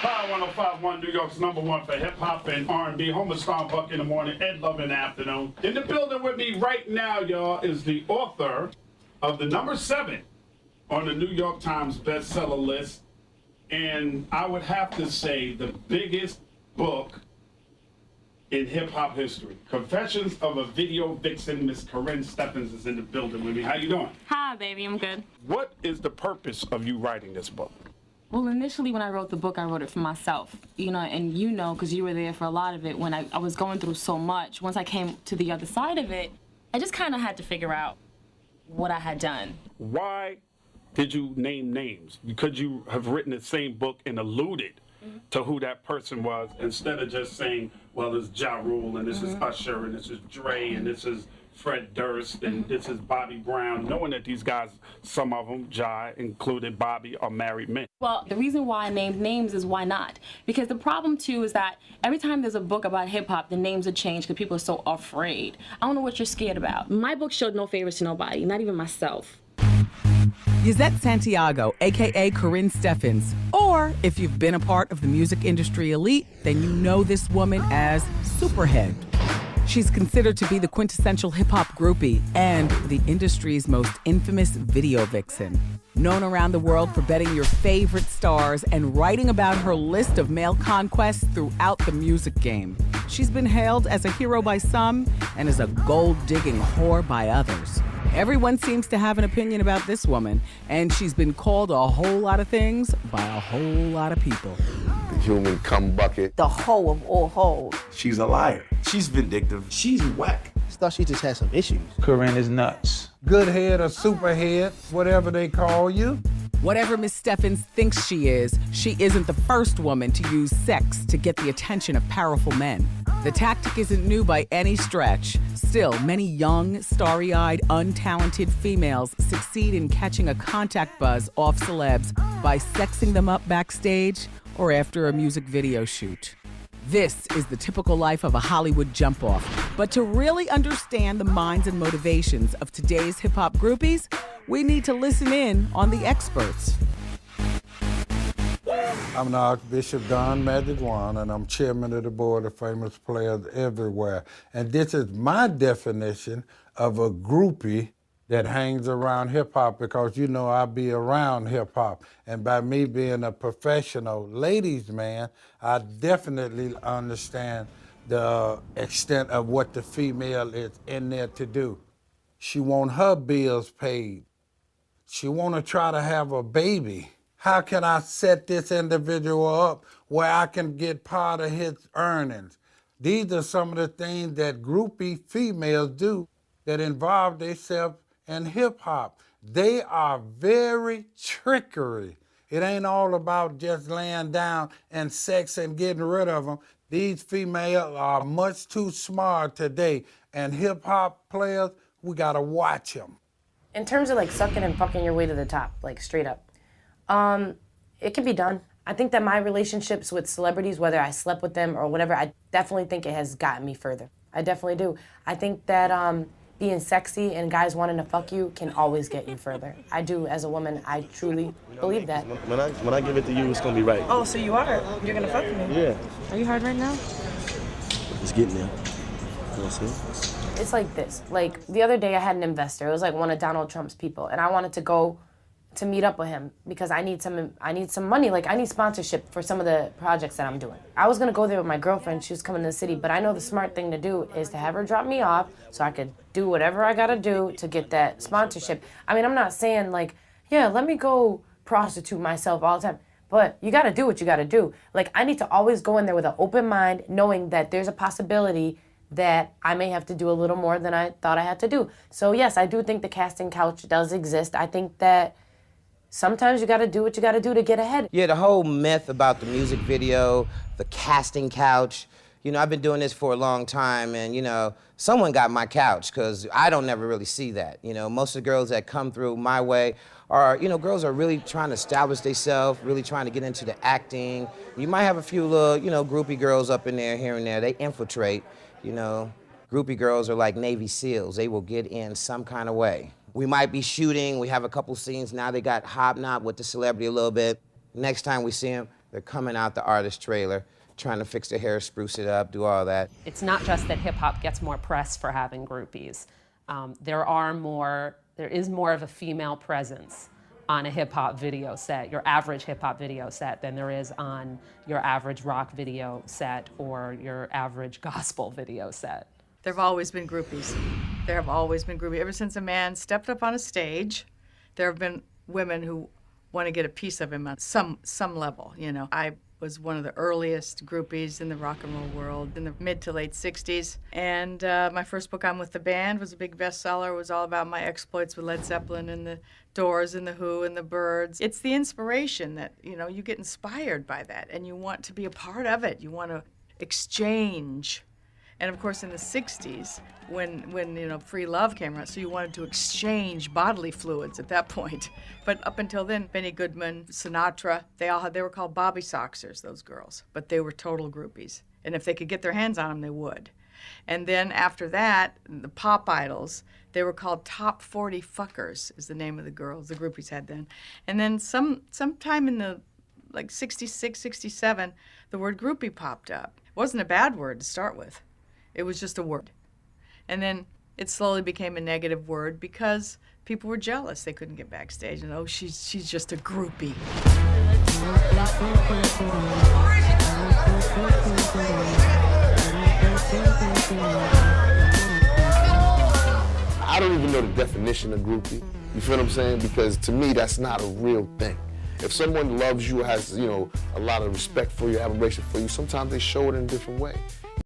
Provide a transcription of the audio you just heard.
Power 105.1, New York's #1 for hip-hop and R&B. Home of Star Buck in the morning, Ed Love in the afternoon. In the building with me right now, y'all, is the author of the #7 on the New York Times bestseller list. And I would have to say the biggest book in hip-hop history. Confessions of a Video Vixen. Miss Corinne Stephens is in the building with me. How you doing? Hi, baby. I'm good. What is the purpose of you writing this book? Well, initially when I wrote the book, I wrote it for myself. Because you were there for a lot of it when I was going through so much. Once I came to the other side of it, I just kind of had to figure out what I had done. Why did you name names? Could you have written the same book and alluded to who that person was instead of just saying, well, this is Ja Rule, and this is Usher, and this is Dre, and this is Fred Durst, and this is Bobby Brown, knowing that these guys, some of them, Ja included Bobby, are married men? Well, the reason why I named names is why not? Because the problem, too, is that every time there's a book about hip-hop, the names are changed because people are so afraid. I don't know what you're scared about. My book showed no favors to nobody, not even myself. Yvette Santiago, a.k.a. Corinne Stephens. Or, if you've been a part of the music industry elite, then you know this woman as Superhead. She's considered to be the quintessential hip-hop groupie and the industry's most infamous video vixen. Known around the world for betting your favorite stars and writing about her list of male conquests throughout the music game. She's been hailed as a hero by some and as a gold-digging whore by others. Everyone seems to have an opinion about this woman, and she's been called a whole lot of things by a whole lot of people. The human cum bucket. The hoe of all hoes. She's a liar. She's vindictive. She's whack. I thought she just had some issues. Corinne is nuts. Good head or superhead, whatever they call you. Whatever Miss Stephens thinks she isn't the first woman to use sex to get the attention of powerful men. The tactic isn't new by any stretch. Still, many young, starry-eyed, untalented females succeed in catching a contact buzz off celebs by sexing them up backstage or after a music video shoot. This is the typical life of a Hollywood jump-off. But to really understand the minds and motivations of today's hip-hop groupies, we need to listen in on the experts. I'm the Archbishop Don Magic Juan, and I'm chairman of the board of famous players everywhere. And this is my definition of a groupie that hangs around hip-hop, because you know I be around hip-hop. And by me being a professional ladies' man, I definitely understand the extent of what the female is in there to do. She want her bills paid. She want to try to have a baby. How can I set this individual up where I can get part of his earnings? These are some of the things that groupie females do that involve themselves in hip-hop. They are very trickery. It ain't all about just laying down and sex and getting rid of them. These females are much too smart today, and hip-hop players, we gotta watch them. In terms of like sucking and fucking your way to the top, like straight up, it can be done. I think that my relationships with celebrities, whether I slept with them or whatever, I definitely think it has gotten me further. I definitely do. I think that being sexy and guys wanting to fuck you can always get you further. I do, as a woman, I truly believe that. When I give it to you, it's gonna be right. Oh, so you are? You're gonna fuck me? Yeah. Are you hard right now? It's getting there. You know what I'm saying? It's like this. Like, the other day I had an investor. It was like one of Donald Trump's people, and I wanted to go to meet up with him because I need some money. Like, I need sponsorship for some of the projects that I'm doing. I was gonna go there with my girlfriend. She was coming to the city, but I know the smart thing to do is to have her drop me off so I could do whatever I gotta do to get that sponsorship. I mean, I'm not saying like, yeah, let me go prostitute myself all the time. But you gotta do what you gotta do. Like, I need to always go in there with an open mind, knowing that there's a possibility that I may have to do a little more than I thought I had to do. So yes, I do think the casting couch does exist. I think that sometimes you gotta do what you gotta do to get ahead. Yeah, the whole myth about the music video, the casting couch, you know, I've been doing this for a long time, and you know, someone got my couch, because I don't never really see that. You know, most of the girls that come through my way are, you know, girls are really trying to establish themselves, really trying to get into the acting. You might have a few little, you know, groupie girls up in there here and there. They infiltrate, you know. Groupie girls are like Navy SEALs. They will get in some kind of way. We might be shooting, we have a couple scenes, now they got hobnobbed with the celebrity a little bit. Next time we see them, They're coming out the artist trailer, trying to fix their hair, spruce it up, do all that. It's not just that hip-hop gets more press for having groupies. There is more of a female presence on a hip-hop video set, your average hip-hop video set, than there is on your average rock video set or your average gospel video set. There have always been groupies. There have always been groupies. Ever since a man stepped up on a stage, there have been women who want to get a piece of him on some level, you know. I was one of the earliest groupies in the rock and roll world in the mid to late 60s. And my first book, I'm With the Band, was a big bestseller. It was all about my exploits with Led Zeppelin and the Doors and the Who and the Byrds. It's the inspiration that, you know, you get inspired by that and you want to be a part of it. You want to exchange. And of course in the 60s, when you know, free love came around, so you wanted to exchange bodily fluids at that point. But up until then, Benny Goodman, Sinatra, they were called Bobby Soxers, those girls, but they were total groupies. And if they could get their hands on them, they would. And then after that, the pop idols, they were called Top 40 Fuckers, is the name of the girls the groupies had then. And then sometime in the like 66, 67, the word groupie popped up. It wasn't a bad word to start with. It was just a word. And then it slowly became a negative word because people were jealous. They couldn't get backstage and, oh, she's just a groupie. I don't even know the definition of groupie. You feel what I'm saying? Because to me, that's not a real thing. If someone loves you, has, you know, a lot of respect for you, admiration for you, sometimes they show it in a different way.